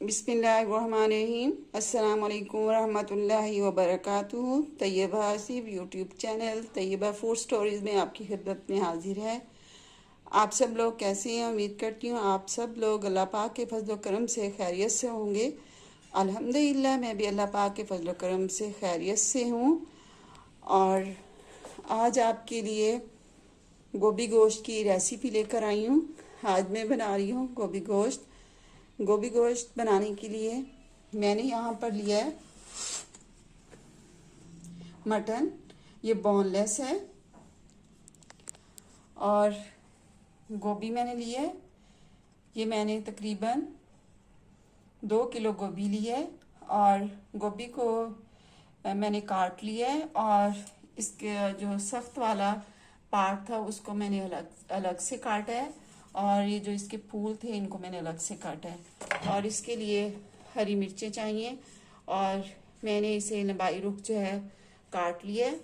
बिस्मिल्लाहिर्रहमानिर्रहीम। अस्सलाम वालेकुम रहमतुल्लाहि व बरकातुहू। Taiba Haseeb YouTube channel Taiba food stories में आपकी खिदमत में हाजिर है। आप सब लोग कैसे हैं? उम्मीद करती हूँ आप सब लोग अल्लाह पाक के फजल करम से खैरियत से होंगे। अल्हम्दुलिल्लाह मैं भी अल्लाह पाक के फजल करम से खैरियत से हूँ। और आज आपके लिए गोभी गोश्त की रेसिपी लेकर आई हूँ। आज मैं बना रही हूँ गोभी गोश्त। गोभी गोश्त बनाने के लिए मैंने यहाँ पर लिया है मटन, ये बोनलेस है। और गोभी मैंने लिया है, ये मैंने तकरीबन 2 किलो गोभी ली है। और गोभी को मैंने काट लिया है और इसके जो सख्त वाला पार्ट था उसको मैंने अलग अलग से काटा है। और ये जो इसके फूल थे इनको मैंने अलग से काटा है। और इसके लिए हरी मिर्चें चाहिए और मैंने इसे लंबाई रुख जो है काट लिया है।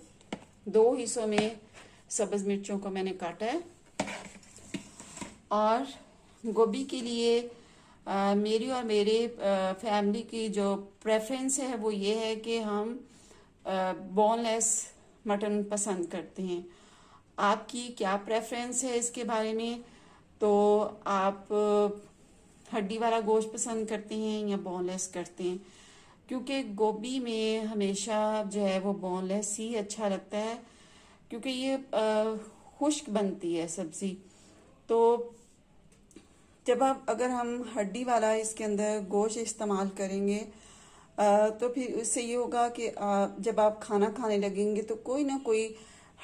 2 हिस्सों में सब्ज़ मिर्चों को मैंने काटा है। और गोभी के लिए मेरी और मेरे फैमिली की जो प्रेफरेंस है वो ये है कि हम बोनलेस मटन पसंद करते हैं। आपकी क्या प्रेफरेंस है इसके बारे में? तो आप हड्डी वाला गोश्त पसंद करते हैं या बोनलेस करते हैं? क्योंकि गोभी में हमेशा जो है वो बोनलेस ही अच्छा लगता है, क्योंकि ये खुश्क बनती है सब्ज़ी। तो जब अगर हम हड्डी वाला इसके अंदर गोश्त इस्तेमाल करेंगे तो फिर उससे ये होगा कि जब आप खाना खाने लगेंगे तो कोई ना कोई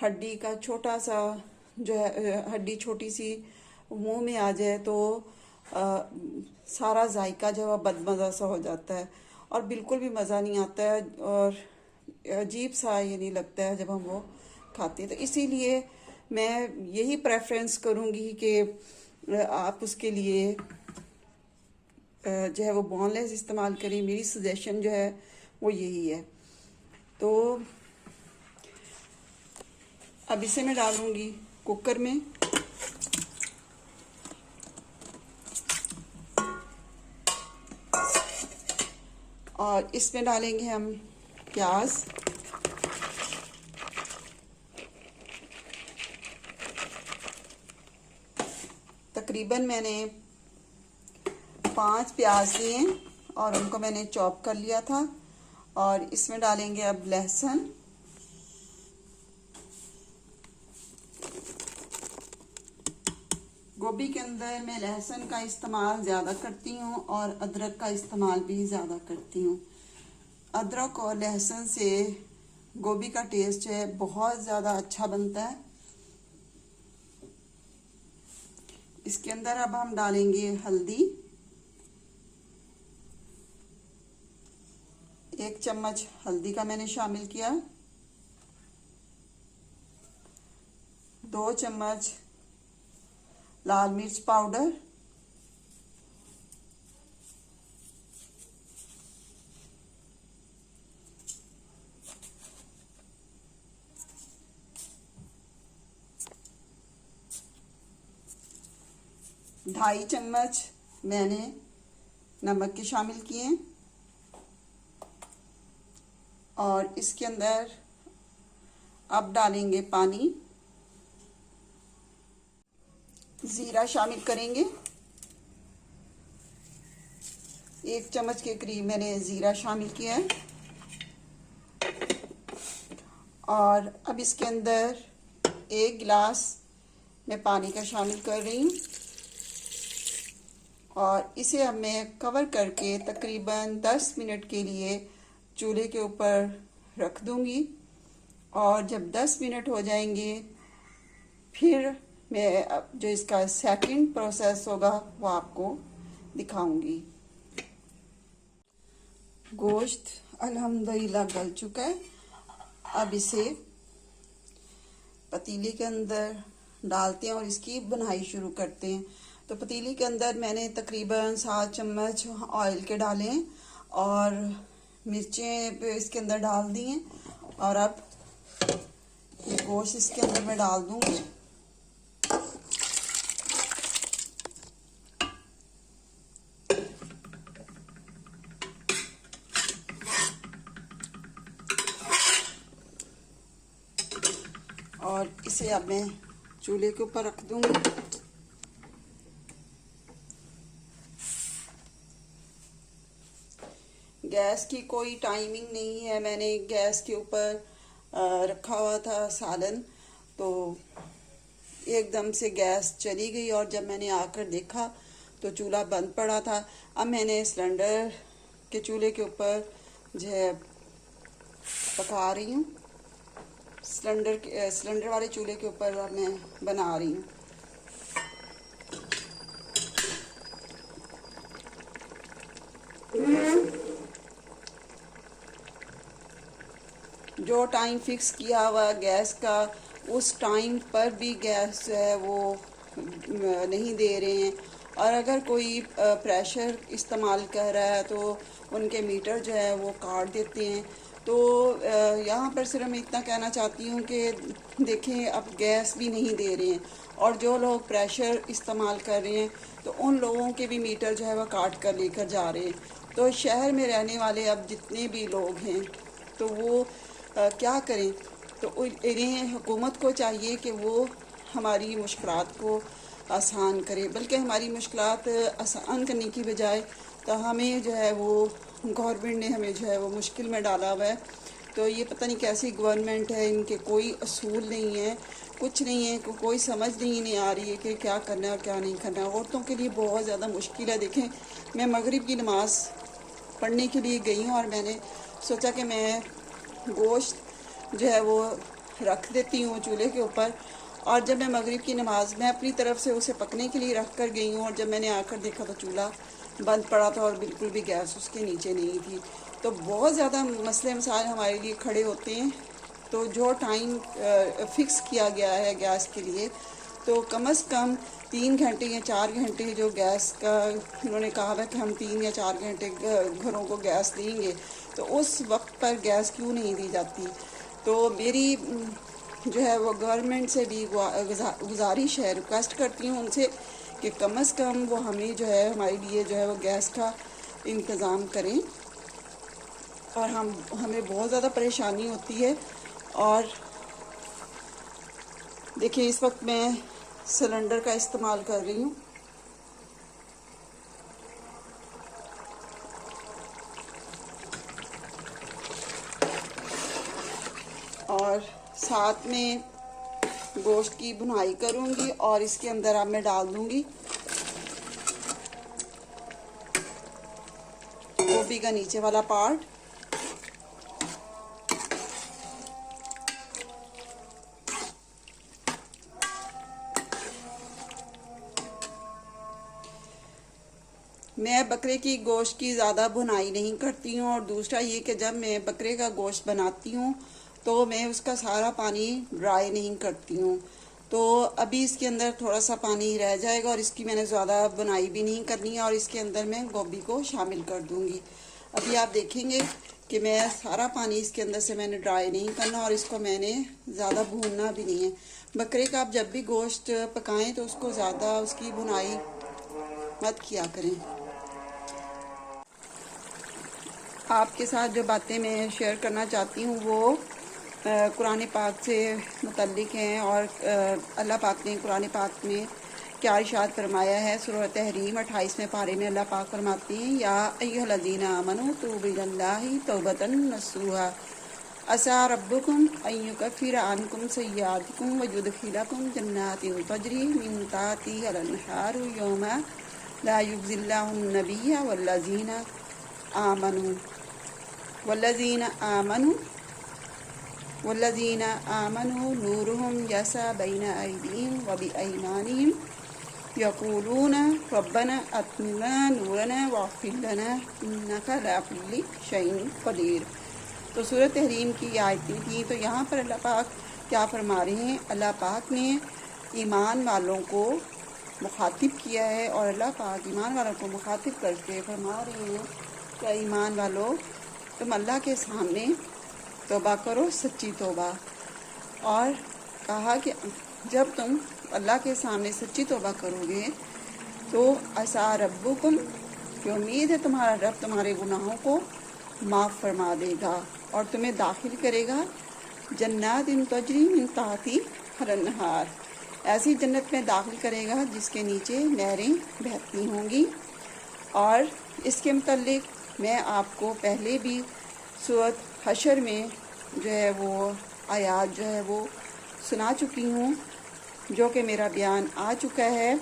हड्डी का छोटा सा जो है हड्डी छोटी सी मुंह में आ जाए तो सारा जायका जो है बदमज़ा सा हो जाता है और बिल्कुल भी मज़ा नहीं आता है और अजीब सा ये नहीं लगता है जब हम वो खाते हैं। तो इसीलिए मैं यही प्रेफरेंस करूँगी कि आप उसके लिए जो है वो बोनलेस इस्तेमाल करें। मेरी सजेशन जो है वो यही है। तो अब इसे मैं डालूँगी कुकर में। और इसमें डालेंगे हम प्याज, तकरीबन मैंने 5 प्याज लिए और उनको मैंने चॉप कर लिया था। और इसमें डालेंगे अब लहसुन, गोभी के अंदर मैं लहसुन का इस्तेमाल ज़्यादा करती हूँ और अदरक का इस्तेमाल भी ज़्यादा करती हूँ। अदरक और लहसुन से गोभी का टेस्ट है बहुत ज़्यादा अच्छा बनता है। इसके अंदर अब हम डालेंगे हल्दी, 1 चम्मच हल्दी का मैंने शामिल किया, 2 चम्मच लाल मिर्च पाउडर, 2.5 चम्मच मैंने नमक के शामिल किए। और इसके अंदर अब डालेंगे पानी, ज़ीरा शामिल करेंगे। 1 चम्मच के करीब मैंने ज़ीरा शामिल किया है। और अब इसके अंदर 1 गिलास मैं पानी का शामिल कर रही हूँ। और इसे अब मैं कवर करके तकरीबन 10 मिनट के लिए चूल्हे के ऊपर रख दूँगी। और जब 10 मिनट हो जाएंगे फिर मैं जो इसका सेकंड प्रोसेस होगा वो आपको दिखाऊंगी। गोश्त अल्हम्दुलिल्लाह गल चुका है। अब इसे पतीले के अंदर डालते हैं और इसकी बुनाई शुरू करते हैं। तो पतीले के अंदर मैंने तकरीबन 7 चम्मच ऑयल के डाले हैं और मिर्चें इसके अंदर डाल दी हैं। और अब गोश्त इसके अंदर मैं डाल दूंगी। इसे अब मैं चूल्हे के ऊपर रख दूंगी। गैस की कोई टाइमिंग नहीं है, मैंने गैस के ऊपर रखा हुआ था सालन, तो एकदम से गैस चली गई और जब मैंने आकर देखा तो चूल्हा बंद पड़ा था। अब मैंने सिलेंडर के चूल्हे के ऊपर जो है पका रही हूँ। सिलेंडर वाले चूल्हे के ऊपर मैं बना रही हूँ। जो टाइम फिक्स किया हुआ गैस का, उस टाइम पर भी गैस जो है वो नहीं दे रहे हैं। और अगर कोई प्रेशर इस्तेमाल कर रहा है तो उनके मीटर जो है वो काट देते हैं। तो यहाँ पर सिर्फ मैं इतना कहना चाहती हूँ कि देखें, अब गैस भी नहीं दे रहे हैं और जो लोग प्रेशर इस्तेमाल कर रहे हैं तो उन लोगों के भी मीटर जो है वो काट कर लेकर जा रहे हैं। तो शहर में रहने वाले अब जितने भी लोग हैं तो वो क्या करें। तो इन्हें हुकूमत को चाहिए कि वो हमारी मुश्किलात को आसान करे, बल्कि हमारी मुश्किलात आसान करने की बजाय तो हमें जो है वो गवर्नमेंट ने हमें जो है वो मुश्किल में डाला हुआ है। तो ये पता नहीं कैसी गवर्नमेंट है, इनके कोई असूल नहीं है, कुछ नहीं है, कोई समझ नहीं आ रही है कि क्या करना है और क्या नहीं करना है। औरतों के लिए बहुत ज़्यादा मुश्किल है। देखें, मैं मगरिब की नमाज़ पढ़ने के लिए गई हूँ और मैंने सोचा कि मैं गोश्त जो है वो रख देती हूँ चूल्हे के ऊपर, और जब मैं मगरिब की नमाज़ में अपनी तरफ से उसे पकने के लिए रख कर गई हूँ और जब मैंने आकर देखा तो चूल्हा बंद पड़ा था और बिल्कुल भी गैस उसके नीचे नहीं थी। तो बहुत ज़्यादा मसले मसाइल हमारे लिए खड़े होते हैं। तो जो टाइम फ़िक्स किया गया है गैस के लिए, तो कम से कम 3 घंटे या 4 घंटे जो गैस का उन्होंने कहा है कि हम 3 या 4 घंटे घरों को गैस देंगे, तो उस वक्त पर गैस क्यों नहीं दी जाती। तो मेरी जो है वो गवर्नमेंट से भी गुजारिश है, रिक्वेस्ट करती हूँ उनसे कि कम से कम वो हमें जो है हमारे लिए जो है वो गैस का इंतज़ाम करें। और हमें बहुत ज़्यादा परेशानी होती है। और देखिए, इस वक्त मैं सिलेंडर का इस्तेमाल कर रही हूँ। और साथ में गोश्त की भुनाई करूँगी और इसके अंदर अब मैं डाल दूँगी गोभी का नीचे वाला पार्ट। मैं बकरे की गोश्त की ज़्यादा भुनाई नहीं करती हूँ। और दूसरा ये कि जब मैं बकरे का गोश्त बनाती हूँ तो मैं उसका सारा पानी ड्राई नहीं करती हूँ। तो अभी इसके अंदर थोड़ा सा पानी रह जाएगा और इसकी मैंने ज़्यादा बुनाई भी नहीं करनी है और इसके अंदर मैं गोभी को शामिल कर दूँगी। अभी आप देखेंगे कि मैं सारा पानी इसके अंदर से मैंने ड्राई नहीं करना और इसको मैंने ज़्यादा भूनना भी नहीं है। बकरे का आप जब भी गोश्त पकाएं तो उसको ज़्यादा उसकी भुनाई मत किया करें। आपके साथ जो बातें मैं शेयर करना चाहती हूँ वो कुरान पाक से मुतल्लिक़ हैं। और अल्लाह पाक ने कुरान पाक में क्या इरशाद फरमाया है। सूरह तहरीम 28वें पारे में अल्लाह पाक फरमाते हैं, या अय्युहल्लज़ीना आमनू तूबू इलल्लाहि तौबतन नसूहा असा रब्बुकुम अन युकफ्फिरा अन्कुम सय्यातिकुम व युदखिलकुम जन्नातिन तजरी मिन तहतिहा अल-अनहारु यौमा ला युख़ज़िल्लाहुन नबिय्या वल्लज़ीना आमनू नूरुहुम यसा बैना अयदीहिम व बिअयमानिहिम यक़ूलून रब्बना अत्मिना नूरना वग़फ़िर लना इन्नका अला कुल्लि शैइन क़दीर। तो सूरत तहरीम की आयतें थी। तो यहाँ पर अल्लाह पाक क्या फरमा रहे हैं, अल्लाह पाक ने ईमान वालों को मुखातिब किया है और अल्लाह पाक ईमान वालों को मुखातिब करके फरमा रहे हैं, क्या ईमान वालों, तुम अल्लाह के सामने तौबा करो, सच्ची तौबा। और कहा कि जब तुम अल्लाह के सामने सच्ची तौबा करोगे तो असा रब्बुकुम, कि उम्मीद है तुम्हारा रब तुम्हारे गुनाहों को माफ़ फरमा देगा और तुम्हें दाखिल करेगा जन्नातिन तजरी मिन तहती रन्हार, ऐसी जन्नत में दाखिल करेगा जिसके नीचे नहरें बहती होंगी। और इसके मुतल्लिक मैं आपको पहले भी सूरत हशर में जो है वो आयात जो है वो सुना चुकी हूँ, जो कि मेरा बयान आ चुका है।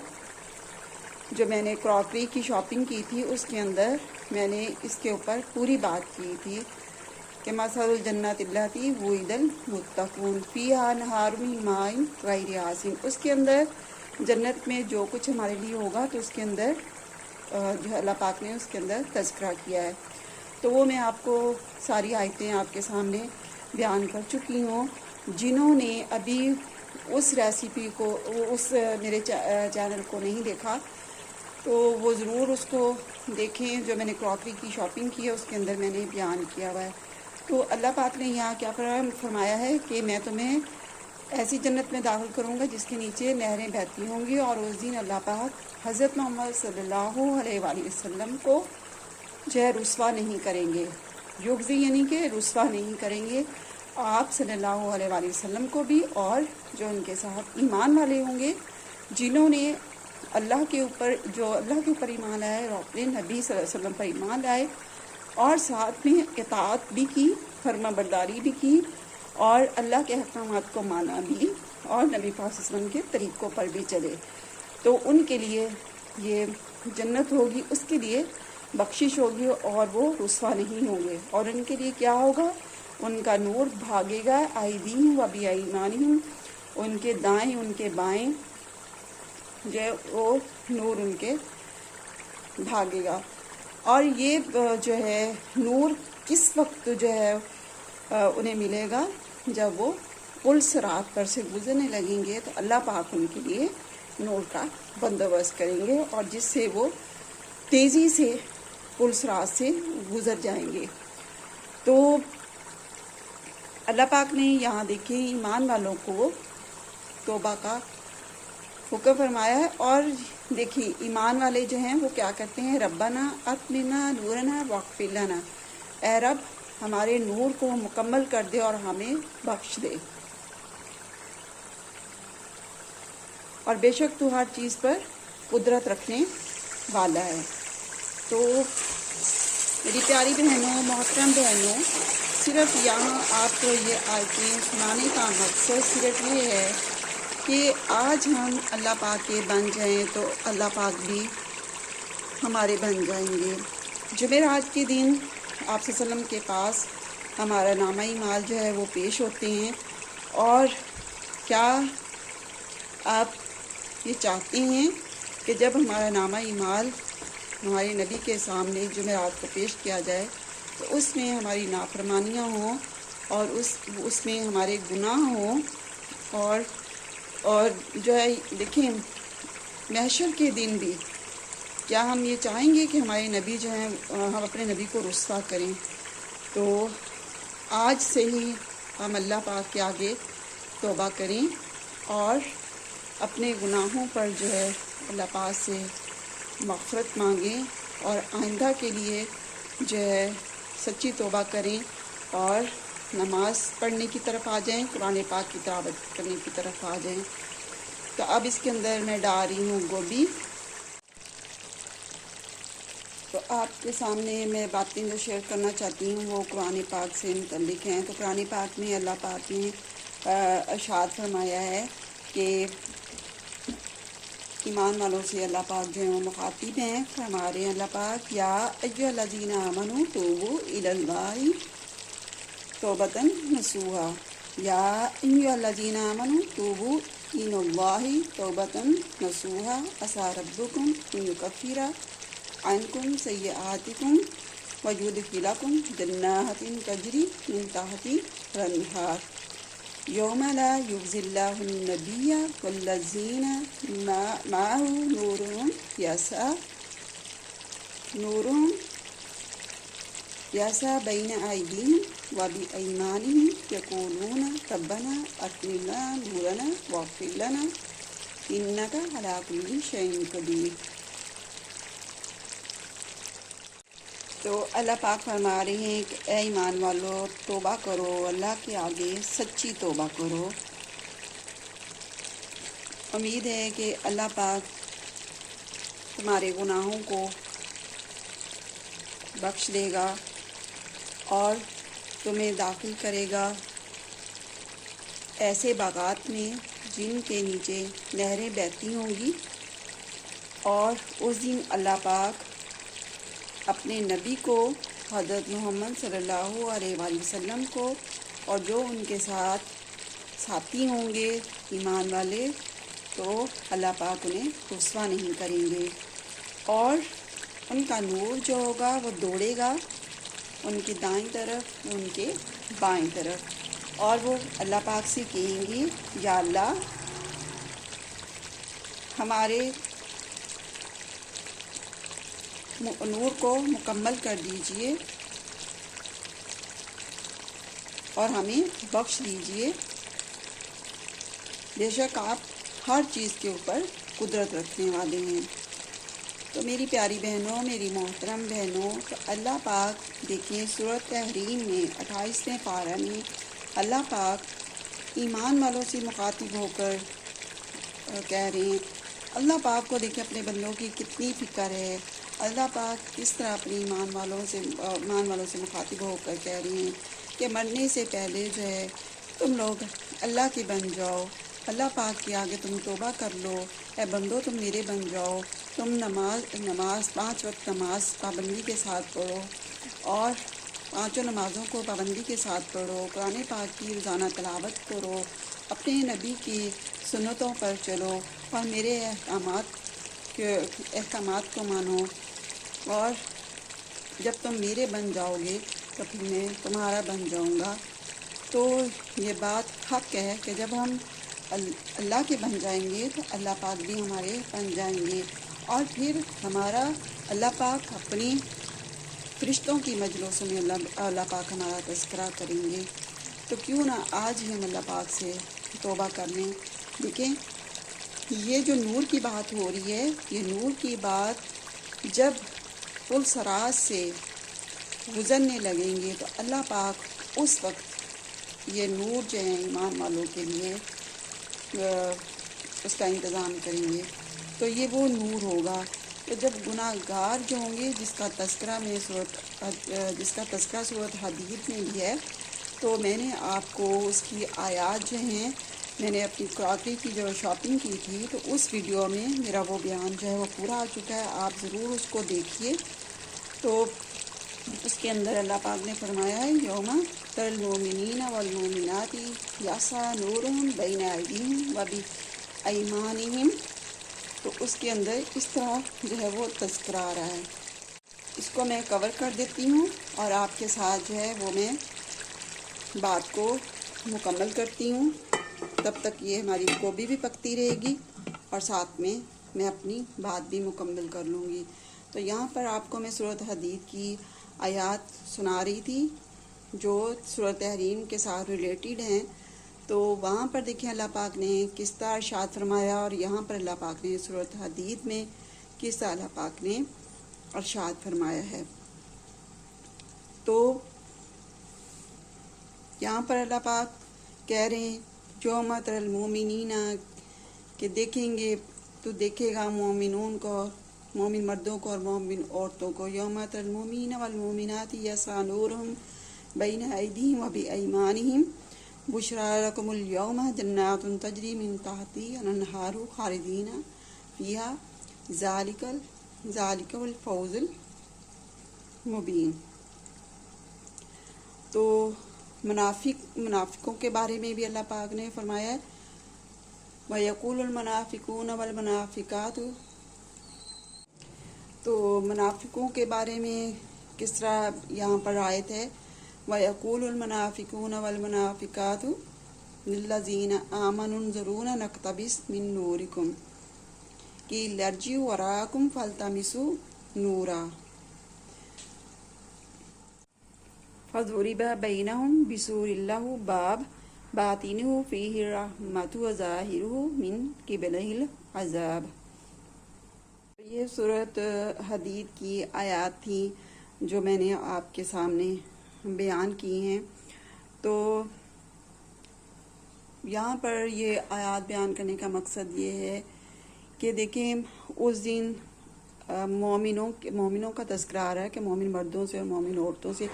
जो मैंने क्रॉकरी की शॉपिंग की थी उसके अंदर मैंने इसके ऊपर पूरी बात की थी कि मसलुल जन्नत अल्लती वुइदल मुत्तक़ून फ़ीहा नहारुन मिन माइन गैरि आसिन। उसके अंदर जन्नत में जो कुछ हमारे लिए होगा तो उसके अंदर जो अल्लाह पाक ने उसके अंदर तज़किरा किया है। तो वो मैं आपको सारी आयतें आपके सामने बयान कर चुकी हूँ। जिन्होंने अभी उस रेसिपी को, उस मेरे चैनल को नहीं देखा तो वो ज़रूर उसको देखें। जो मैंने क्रॉकरी की शॉपिंग की है उसके अंदर मैंने बयान किया हुआ है। तो अल्लाह पाक ने यहाँ क्या फरमाया है कि मैं तुम्हें ऐसी जन्नत में दाखिल करूँगा जिसके नीचे नहरें बहती होंगी। और उस दिन अल्लाह पाक हज़रत मोहम्मद सल्लल्लाहु अलैहि वसल्लम को जो है रुस्वा नहीं करेंगे, युगज़ी यानी कि रुस्वा नहीं करेंगे आप सल्लल्लाहु अलैहि वसल्लम को भी, और जो उनके साथ ईमान वाले होंगे जिन्होंने अल्लाह के ऊपर ईमान लाए और अपने नबी सल्लल्लाहु अलैहि वसल्लम पर ईमान लाए और साथ में इताअत भी की, फर्मा बरदारी भी की और अल्लाह के अहकामात को माना भी और नबी पाक सल्लल्लाहु अलैहि वसल्लम के तरीक़ों पर भी चले, तो उनके लिए ये जन्नत होगी, उसके लिए बख्शिश होगी और वो रुस्वा नहीं होंगे। और उनके लिए क्या होगा, उनका नूर भागेगा आईदीहिम व बिअयमानिहिम, उनके दाएं उनके बाएं जो है वो नूर उनके भागेगा। और ये जो है नूर किस वक्त जो है उन्हें मिलेगा, जब वो पुल सिरात पर से गुजरने लगेंगे तो अल्लाह पाक उनके लिए नूर का बंदोबस्त करेंगे और जिससे वो तेज़ी से पुल सिरात से गुजर जाएंगे। तो अल्लाह पाक ने यहाँ देखिए ईमान वालों को तौबा का हुक्म फरमाया है। और देखिए ईमान वाले जो हैं वो क्या करते हैं, रब्बना अतमिना नूरना वग़फिर लना, ऐ रब हमारे नूर को मुकम्मल कर दे और हमें बख्श दे, और बेशक तू हर चीज़ पर कुदरत रखने वाला है। तो मेरी प्यारी बहनों, मोहतरम बहनों, सिर्फ यहाँ आपको ये आयतें सुनाने का मकसद सिर्फ ये है कि आज हम अल्लाह पाक के बन जाएं तो अल्लाह पाक भी हमारे बन जाएंगे। जुमेरात के दिन आप सल्लल्लाहु अलैहि वसल्लम के पास हमारा नामा ईमाल जो है वो पेश होते हैं। और क्या आप ये चाहते हैं कि जब हमारा नामा ईमाल हमारे नबी के सामने जुमेरात को पेश किया जाए तो उसमें हमारी नाफरमानियाँ हों और उसमें हमारे गुनाह हों, और जो है देखें महशर के दिन भी क्या हम ये चाहेंगे कि हमारे नबी जो हैं हम अपने नबी को रुस्वा करें। तो आज से ही हम अल्लाह पाक के आगे तौबा करें और अपने गुनाहों पर जो है अल्लाह पाक से मग़फ़िरत मांगें और आइंदा के लिए जो है सच्ची तौबा करें और नमाज़ पढ़ने की तरफ आ जाएं, कुरान पाक की तिलावत करने की तरफ आ जाएं। तो अब इसके अंदर मैं डाल रही हूँ गोभी। तो आपके सामने मैं बातें जो शेयर करना चाहती हूँ वो कुरान पाक से मुतल्लिक़ हैं। तो कुरान पाक में अल्लाह पाक ने इरशाद फरमाया है कि ईमान वालों से अल्लाह पाक जो है वो मुखातिब हैं। हमारे अल्लाह पाक या अय्युहल्लज़ीना आमनू तूबू इलल्लाहि तौबतन नसूहा, या अय्युहल्लज़ीना आमनू तूबू इलल्लाहि तौबतन नसूहा, असा रब्बुकुम अन युकफ्फिरा अन्कुम सय्यआतिकुम व युदखिलकुम जन्नातिन तजरी मिन तहतिहा अल-अनहार यौम ला युख़ज़िल्लाहु नबिय्या वल्लज़ीना माअहु नूरुन यसा बैन अयदीहिम व बिअयमानिहिम यक़ूलूना रब्बना अत्मिम लना नूरना वग़फ़िर लना इन्नका अला कुल्लि शैइन क़दीर। तो अल्लाह पाक फरमा रहे हैं कि ए ईमान वालों तौबा करो, अल्लाह के आगे सच्ची तौबा करो उम्मीद है कि अल्लाह पाक तुम्हारे गुनाहों को बख्श देगा और तुम्हें दाखिल करेगा ऐसे बागात में जिनके नीचे नहरें बहती होंगी। और उस दिन अल्लाह पाक अपने नबी को, हज़रत मोहम्मद सल्लल्लाहु अलैहि वसल्लम को और जो उनके साथ साथी होंगे ईमान वाले, तो अल्लाह पाक उन्हें रुस्वा नहीं करेंगे और उनका नूर जो होगा वो दौड़ेगा उनकी दाईं तरफ, उनके बाईं तरफ, और वो अल्लाह पाक से कहेंगी, या अल्लाह हमारे नूर को मुकम्मल कर दीजिए और हमें बख्श दीजिए। बेशक आप हर चीज़ के ऊपर कुदरत रखने वाले हैं। तो मेरी प्यारी बहनों, मेरी मोहतरम बहनों, तो अल्लाह पाक देखिए सूरत तहरीम में 28वें पारा में अल्लाह पाक ईमान वालों से मुखातिब होकर कह रहे हैं। अल्लाह पाक को देखिए अपने बंदों की कितनी फ़िक्र है। अल्लाह पाक किस तरह अपने ईमान वालों से मुखातिब होकर कह रहे हैं कि मरने से पहले जो है तुम लोग अल्लाह के बन जाओ, अल्लाह पाक के आगे तुम तौबा कर लो, ए बंदो तुम मेरे बन जाओ, तुम नमाज 5 वक्त नमाज पाबंदी के साथ पढ़ो और 5 नमाज़ों को पाबंदी के साथ पढ़ो, कुरान पाक की रोज़ाना तिलावत करो, अपने नबी की सुन्नतों पर चलो और मेरे अहकामात को मानो। और जब तुम मेरे बन जाओगे तो फिर मैं तुम्हारा बन जाऊंगा। तो ये बात हक़ है कि जब हम अल्लाह के बन जाएंगे तो अल्लाह पाक भी हमारे बन जाएंगे और फिर हमारा अल्लाह पाक अपनी फरिश्तों की मजलिसों में अल्लाह पाक हमारा तज़किरा करेंगे। तो क्यों ना आज ही हम अल्लाह पाक से तौबा कर लें। देखें, ये जो नूर की बात हो रही है, ये नूर की बात जब पुल सराज से गुज़रने लगेंगे तो अल्लाह पाक उस वक्त ये नूर जो है ईमान वालों के लिए उसका इंतज़ाम करेंगे। तो ये वो नूर होगा। तो जब गुनाहगार जो होंगे जिसका तज़किरा सूरत हदीद में भी है, तो मैंने आपको उसकी आयात जो हैं, मैंने अपनी क्रॉकरी की जो शॉपिंग की थी तो उस वीडियो में मेरा वो बयान जो है वो पूरा आ चुका है। आप ज़रूर उसको देखिए। तो उसके अंदर अल्लाह पाक ने फरमाया है, यौमा तरल मोमिनीन वल मोमिनाती यासा नूरुहुम बैना अयदीहिम व बि अयमानिहिम। तो उसके अंदर इस तरह जो है वो तज़किरा आ रहा है। इसको मैं कवर कर देती हूँ और आपके साथ जो है वो मैं बात को मुकम्मल करती हूँ। तब तक ये हमारी गोभी भी पकती रहेगी और साथ में मैं अपनी बात भी मुकम्मल कर लूँगी। तो यहाँ पर आपको मैं सूरत हदीद की आयात सुना रही थी जो सूरत तहरीम के साथ रिलेटेड हैं। तो वहाँ पर देखिए अल्लाह पाक ने किस तरह इरशाद फरमाया और यहाँ पर अल्लाह पाक ने सूरत हदीद में किस तरह अल्लाह पाक ने इरशाद फरमाया है। तो यहाँ पर अल्लाह पाक कह रहे हैं, जो मतरल मोमिनीना कि देखेंगे तो देखेगा मोमिनून को, मोमिन मर्दों को और मोमिन औरतों को। यौम तरल मोमिन वल मोमिनाती यस्आ नूरुहुम बैना अयदीहिम व बि अयमानिहिम बुशरा लकुमुल यौम जन्नातुन तजरी मिन तहतिहा अन-नहारु खालिदीना फीहा ज़ालिकल फौजुल मुबीन। तो मुनाफिकों के बारे में भी अल्लाह पाक ने फरमाया है, वयक़ूलुल मुनाफिकून वल मुनाफिकातु। तो मुनाफिकों के बारे में किस तरह यहाँ पर आयत है, वयक़ूलुल मुनाफिकून वल मुनाफिकातु लिल्लज़ीना आमनु उन्ज़ुरूना नक़्तबिस मिन नूरिकुम कि लर्जिउ वराकुम फल्तमिसु नूरा फ़ज़ुरिबा बैनहुम बिसूरिन लहू बाब बातिनुहु फ़ीहि रहमतु व ज़ाहिरुहु मिन क़िबलिहिल अज़ाब। ये सूरत हदीद की आयात थी जो मैंने आपके सामने बयान की हैं। तो यहाँ पर ये आयात बयान करने का मकसद ये है कि देखें उस दिन मोमिनों का तज़किरा आ रहा है कि मोमिन मर्दों से और मोमिन औरतों से,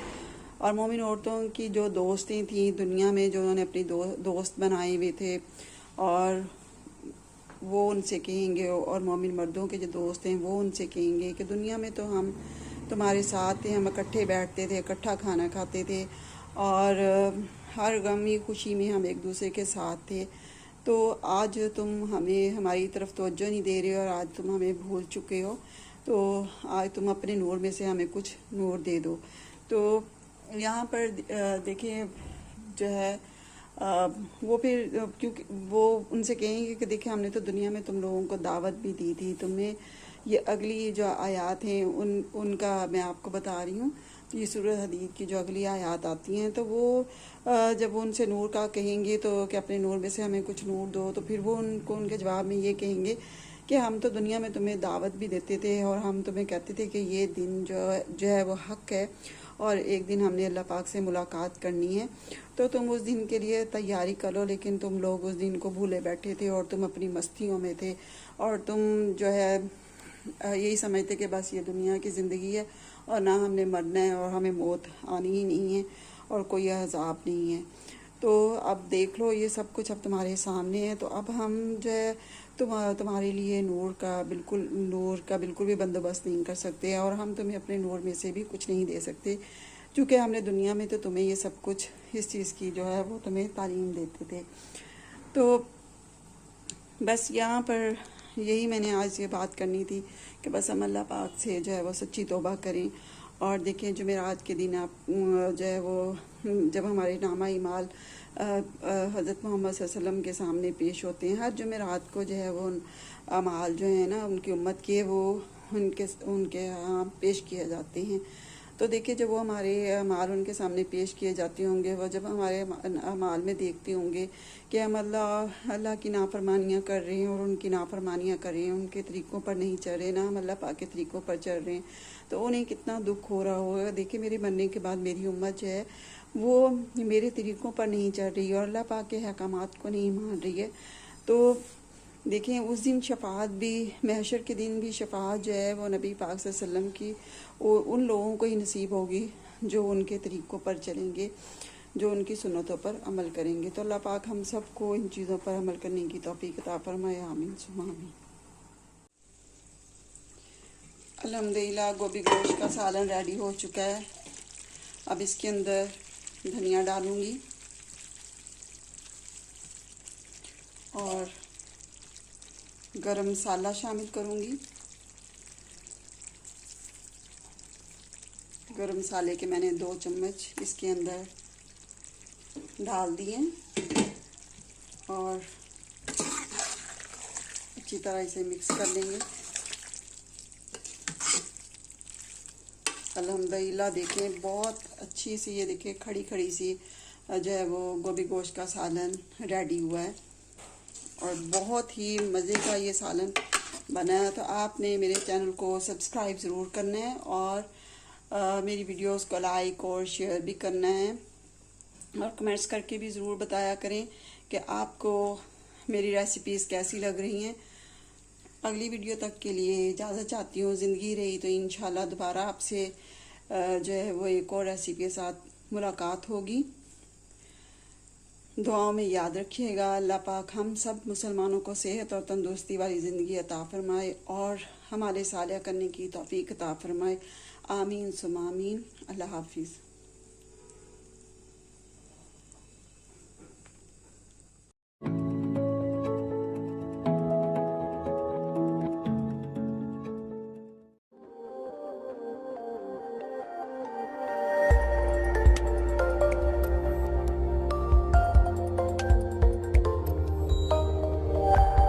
और मोमिन औरतों की जो दोस्तें थी दुनिया में, जो उन्होंने अपनी दोस्त बनाए हुए थे, और वो उनसे कहेंगे, और मोमिन मर्दों के जो दोस्त हैं वो उनसे कहेंगे कि दुनिया में तो हम तुम्हारे साथ थे, हम इकट्ठे बैठते थे, इकट्ठा खाना खाते थे, और हर गमी खुशी में हम एक दूसरे के साथ थे। तो आज तुम हमें हमारी तरफ तवज्जो नहीं दे रहे हो और आज तुम हमें भूल चुके हो, तो आज तुम अपने नूर में से हमें कुछ नूर दे दो। तो यहाँ पर देखिए जो है वो फिर क्योंकि वो उनसे कहेंगे कि देखिए हमने तो दुनिया में तुम लोगों को दावत भी दी थी, तुम्हें ये अगली जो आयात हैं उनका मैं आपको बता रही हूँ। तो ये सूरह हदीद की जो अगली आयात आती हैं, तो वो जब वो उनसे नूर का कहेंगे तो कि अपने नूर में से हमें कुछ नूर दो, तो फिर वो उनको उनके जवाब में ये कहेंगे कि हम तो दुनिया में तुम्हें दावत भी देते थे और हम तुम्हें कहते थे कि ये दिन जो है वो हक है और एक दिन हमने अल्लाह पाक से मुलाकात करनी है, तो तुम उस दिन के लिए तैयारी करो। लेकिन तुम लोग उस दिन को भूले बैठे थे और तुम अपनी मस्तियों में थे और तुम जो है यही समझते कि बस ये दुनिया की ज़िंदगी है और ना हमने मरना है और हमें मौत आनी ही नहीं है और कोई अज़ाब नहीं है। तो अब देख लो ये सब कुछ अब तुम्हारे सामने है, तो अब हम जो है तुम्हारे लिए नूर का बिल्कुल भी बंदोबस्त नहीं कर सकते और हम तुम्हें अपने नूर में से भी कुछ नहीं दे सकते, क्योंकि हमने दुनिया में तो तुम्हें ये सब कुछ इस चीज़ की जो है वो तुम्हें तालीम देते थे। तो बस यहाँ पर यही मैंने आज ये बात करनी थी कि बस हम अल्लाह पाक से जो है वो सच्ची तौबा करें। और देखें जुमेरात के दिन आप जो है वो जब हमारे नामा ईमाल हज़रत मोहम्मद सल्लल्लाहु अलैहि वसल्लम के सामने पेश होते हैं, हर जुमेरात को जो है वो अमाल जो है ना उनकी उम्मत के वो उनके यहाँ पेश किए जाते हैं। तो देखिए जब वो हमारे अमाल उनके सामने पेश किए जाते होंगे, वो जब हमारे अमाल में देखते होंगे कि हम अल्लाह की नाफरमानियाँ कर रहे हैं और उनकी नाफरमानियाँ कर रहे हैं, उनके तरीक़ों पर नहीं चल रहे, ना हम अल्लाह पाक के तरीक़ों पर चल रहे हैं, तो उन्हें कितना दुख हो रहा होगा। देखिए मेरे मरने के बाद मेरी उम्मत जो है वो मेरे तरीक़ों पर नहीं चल रही है और अल्लाह पाक के अहकामात को नहीं मान रही है। तो देखें उस दिन शफाअत भी, महशर के दिन भी शफाअत जो है वो नबी पाक सल्लल्लाहु अलैहि वसल्लम की उन लोगों को ही नसीब होगी जो उनके तरीक़ों पर चलेंगे, जो उनकी सुन्नतों पर अमल करेंगे। तो अल्लाह पाक हम सबको इन चीज़ों पर अमल करने की तौफीक अता फरमाए, आमीन सुम्मा आमीन। अल्हम्दुलिल्लाह गोभी गोश्त का सालन रेडी हो चुका है। अब इसके अंदर धनिया डालूँगी और गरम मसाला शामिल करूँगी। गरम मसाले के मैंने 2 चम्मच इसके अंदर डाल दिए और अच्छी तरह इसे मिक्स कर लेंगे। अल्हम्दुलिल्लाह देखें बहुत अच्छी सी ये देखिए खड़ी खड़ी सी जो है वो गोभी गोश्त का सालन रेडी हुआ है और बहुत ही मज़े का ये सालन बना है। तो आपने मेरे चैनल को सब्सक्राइब ज़रूर करना है और मेरी वीडियोस को लाइक और शेयर भी करना है और कमेंट्स करके भी ज़रूर बताया करें कि आपको मेरी रेसिपीज़ कैसी लग रही हैं। अगली वीडियो तक के लिए इजाज़त चाहती हूँ। ज़िंदगी रही तो इंशाल्लाह दोबारा आपसे जो है वो एक और रेसिपी के साथ मुलाकात होगी। दुआओं में याद रखिएगा। अल्लाह पाक हम सब मुसलमानों को सेहत और तंदुरुस्ती वाली ज़िंदगी अता फरमाए और हमारे सालिया करने की तौफीक अता फरमाए, आमीन सुम्मा आमीन। अल्लाह हाफिज़।